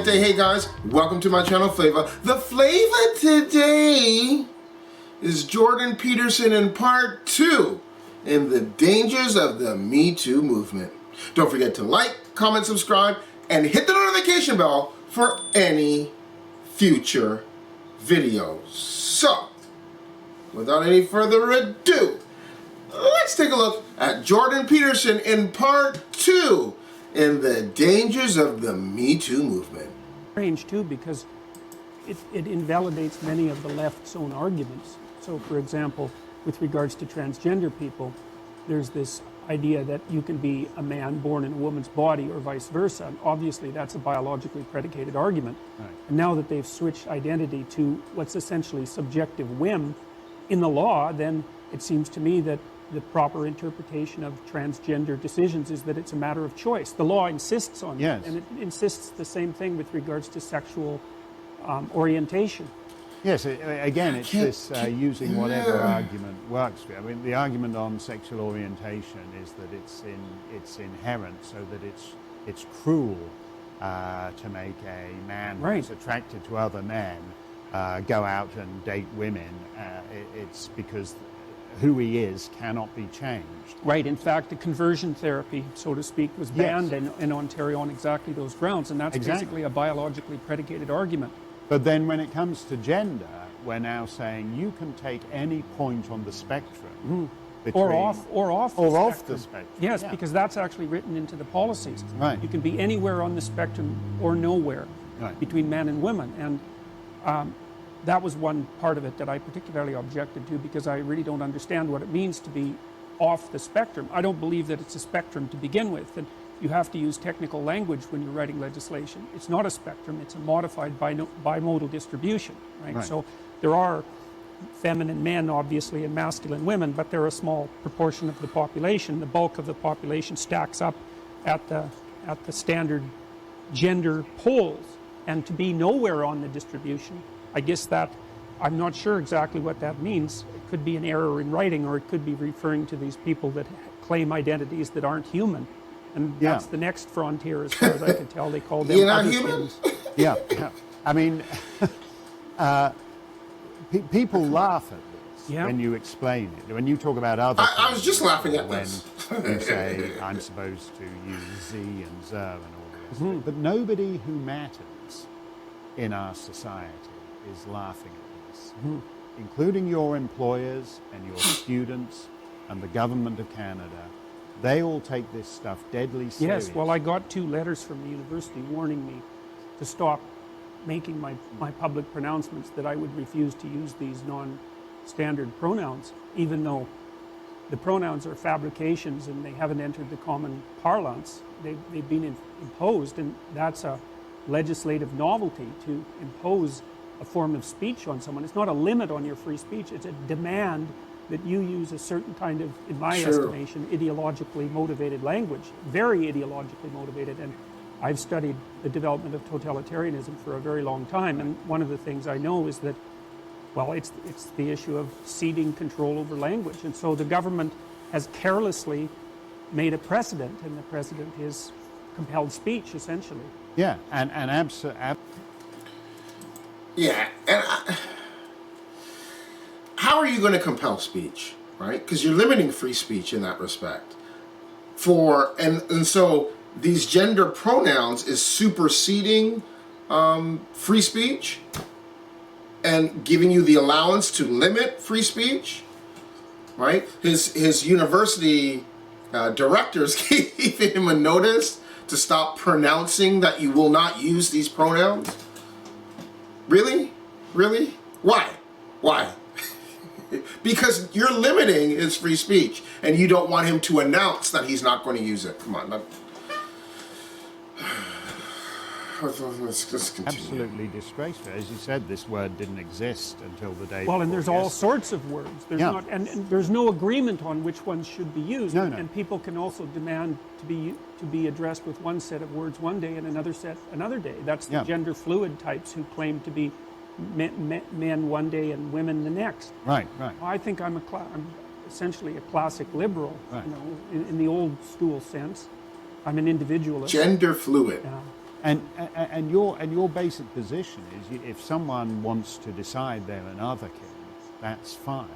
Hey guys, welcome to my channel, Phlava. The Phlava today is Jordan Peterson in part 2 in the dangers of the Me Too movement. Don't forget to like, comment, subscribe, and hit the notification bell for any future videos. So, without any further ado, let's take a look at Jordan Peterson in part 2 in the dangers of the Me Too movement. Strange too, because it invalidates many of the left's own arguments. So for example, with regards to transgender people, there's this idea that you can be a man born in a woman's body or vice versa. And obviously that's a biologically predicated argument. Right. And now that they've switched identity to what's essentially subjective whim in the law, then it seems to me that the proper interpretation of transgender decisions is that it's a matter of choice. The law insists on that, and it insists the same thing with regards to sexual orientation. Yes, again, it's this using whatever argument works for you. I mean, the argument on sexual orientation is that it's inherent, so that it's cruel to make a man who's attracted to other men go out and date women. It's because who he is cannot be changed. Right. In fact, the conversion therapy, so to speak, was banned in Ontario on exactly those grounds, and that's basically a biologically predicated argument. But then when it comes to gender, we're now saying you can take any point on the spectrum. Or off the spectrum. Yes, because that's actually written into the policies. Right. You can be anywhere on the spectrum or nowhere between men and women. And that was one part of it that I particularly objected to, because I really don't understand what it means to be off the spectrum. I don't believe that it's a spectrum to begin with, and you have to use technical language when you're writing legislation. It's not a spectrum, it's a modified bimodal distribution, right? So there are feminine men, obviously, and masculine women, but they're a small proportion of the population. The bulk of the population stacks up at the standard gender poles, and to be nowhere on the distribution, I guess that, I'm not sure exactly what that means. It could be an error in writing, or it could be referring to these people that claim identities that aren't human. And that's the next frontier, as far as I can tell. They call them You're not human? Yeah. I mean, people laugh at this when you explain it. When you talk about other I was just laughing at this. When you say, I'm supposed to use Z and Zer and all this. But nobody who matters in our society is laughing at this, including your employers and your students and the government of Canada. They all take this stuff deadly serious. Yes, well, I got 2 letters from the university warning me to stop making my public pronouncements that I would refuse to use these non-standard pronouns, even though the pronouns are fabrications and they haven't entered the common parlance. They've been imposed, and that's a legislative novelty, to impose a form of speech on someone. It's not a limit on your free speech, it's a demand that you use a certain kind of, in my estimation, ideologically motivated language, very ideologically motivated. And I've studied the development of totalitarianism for a very long time, and one of the things I know is that, well, it's the issue of ceding control over language. And so the government has carelessly made a precedent, and the precedent is compelled speech, essentially. Yeah, and yeah, and how are you going to compel speech, right? Because you're limiting free speech in that respect. And so these gender pronouns is superseding free speech and giving you the allowance to limit free speech, right? His university directors gave him a notice to stop pronouncing that you will not use these pronouns. Really? Really? Why? Why? Because you're limiting his free speech, and you don't want him to announce that he's not going to use it. Come on. Let's continue. Absolutely disgraceful. As you said, this word didn't exist until the day. Well, and there's before all yesterday. sorts of words. There's Yeah. not, and there's no agreement on which ones should be used. No, no. And people can also demand to be addressed with one set of words one day and another set another day. That's the Yeah. gender fluid types who claim to be men one day and women the next. Right, right. I think I'm essentially a classic liberal, Right. you know, in the old school sense. I'm an individualist. Gender fluid. Yeah. And your basic position is, if someone wants to decide they're an otherkin, that's fine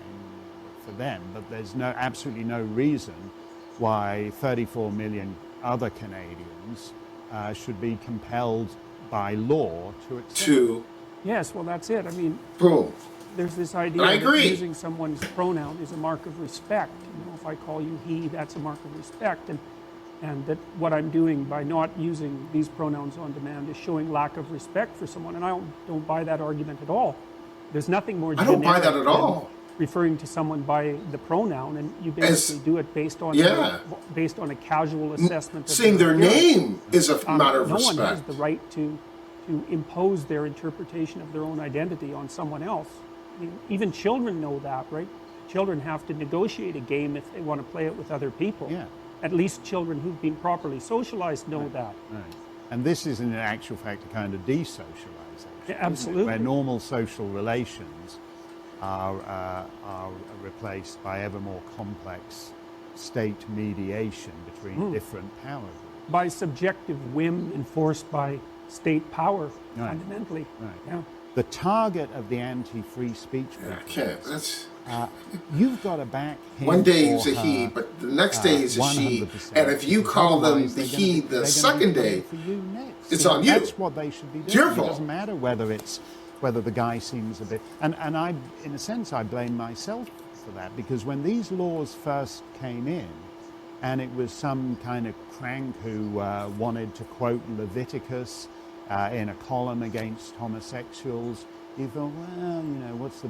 for them. But there's absolutely no reason why 34 million other Canadians should be compelled by law to accept. To Yes, well, that's it. I mean, boom. there's this idea I that agree. using someone's pronoun is a mark of respect. You know, if I call you he, that's a mark of respect. And that what I'm doing by not using these pronouns on demand is showing lack of respect for someone. And I don't buy that argument at all. There's nothing more I don't buy generic that at than all. referring to someone by the pronoun, and you basically do it based on a casual assessment of Saying their appearance. name is a matter of No respect. one has the right to impose their interpretation of their own identity on someone else. I mean, even children know that, right? Children have to negotiate a game if they want to play it with other people. Yeah. At least children who've been properly socialized know that. Right. And this is, in actual fact, a kind of desocialization. Yeah, absolutely. Where normal social relations are replaced by ever more complex state mediation between different power groups. By subjective whim enforced by state power, Right. fundamentally. Right. Yeah. The target of the anti-free speech I movement, can't. That's you've got to back him one day or he's a he, her, but the next day he's a she. 100%. And if you Because call them otherwise the they're he gonna be the coming second day, for you next. it's So on you. That's what they should be doing. It's your fault. It doesn't matter whether the guy seems a bit. And I, in a sense, I blame myself for that, because when these laws first came in, and it was some kind of crank who wanted to quote Leviticus in a column against homosexuals, you thought, well, you know, what's the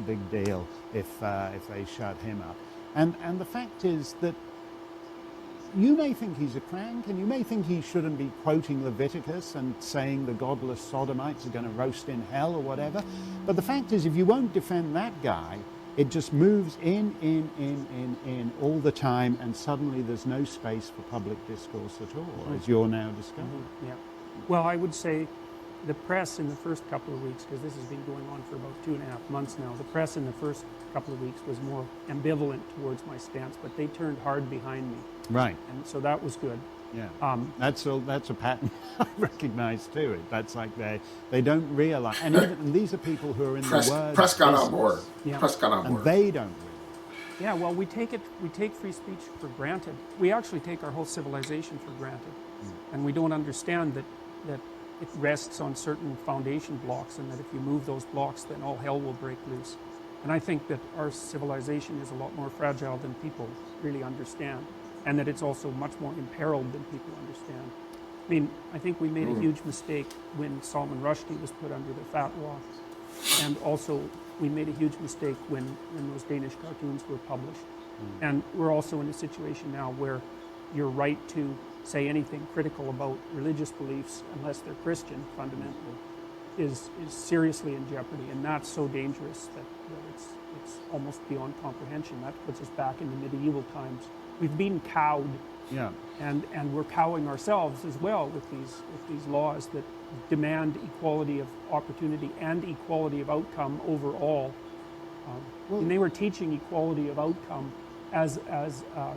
big deal if they shut him up? And the fact is that you may think he's a crank, and you may think he shouldn't be quoting Leviticus and saying the godless sodomites are going to roast in hell or whatever. But the fact is, if you won't defend that guy, it just moves in all the time, and suddenly there's no space for public discourse at all, as you're now discovering. Yeah. Well, I would say the press in the first couple of weeks, because this has been going on for about 2.5 months now, the press in the first couple of weeks was more ambivalent towards my stance, but they turned hard behind me. Right. And so that was good. Yeah. That's a pattern I recognise too. That's like they don't realise, and even these are people who are in the word press got on business, board. Yeah. Press got on and board. they don't realise. Yeah, well, we take free speech for granted. We actually take our whole civilization for granted. And we don't understand that it rests on certain foundation blocks, and that if you move those blocks, then all hell will break loose. And I think that our civilization is a lot more fragile than people really understand, and that it's also much more imperiled than people understand. I mean, I think we made a huge mistake when Salman Rushdie was put under the fatwa, and also we made a huge mistake when those Danish cartoons were published. And we're also in a situation now where your right to say anything critical about religious beliefs, unless they're Christian, fundamentally, is seriously in jeopardy, and that's so dangerous that it's almost beyond comprehension. That puts us back in the medieval times. We've been cowed, Yeah. and we're cowing ourselves as well with these laws that demand equality of opportunity and equality of outcome overall. And they were teaching equality of outcome as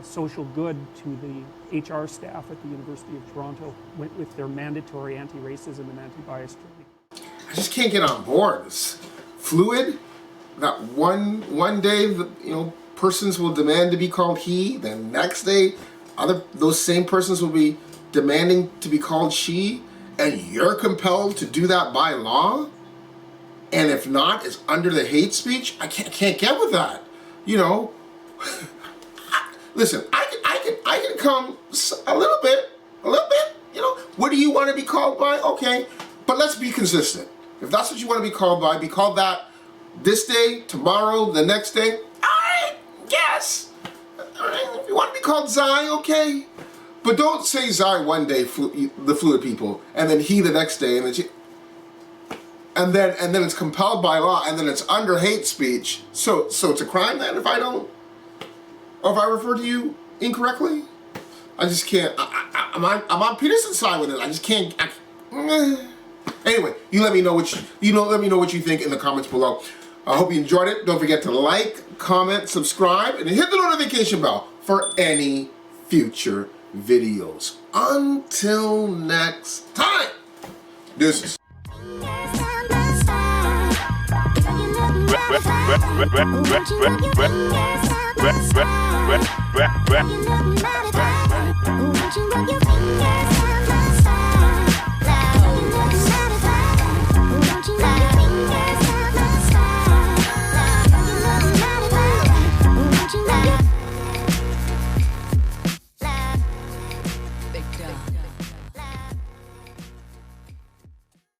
social good to the HR staff at the University of Toronto with their mandatory anti-racism and anti-bias training. I just can't get on board. It's fluid. That one day, persons will demand to be called he. Then next day, those same persons will be demanding to be called she, and you're compelled to do that by law. And if not, it's under the hate speech. I can't get with that. Listen, I can come a little bit. What do you want to be called by? Okay, but let's be consistent. If that's what you want to be called that this day, tomorrow, the next day. All right, yes. All right, if you want to be called Zai, okay. But don't say Zai one day, the fluid people, and then he the next day, and then and then it's compelled by law, and then it's under hate speech. So it's a crime then if I don't, or if I refer to you incorrectly. I just can't. I'm on Peterson's side with it. I just can't. Anyway, you let me know what let me know what you think in the comments below. I hope you enjoyed it. Don't forget to like, comment, subscribe, and hit the notification bell for any future videos. Until next time, deuces. Won't you rub your fingers?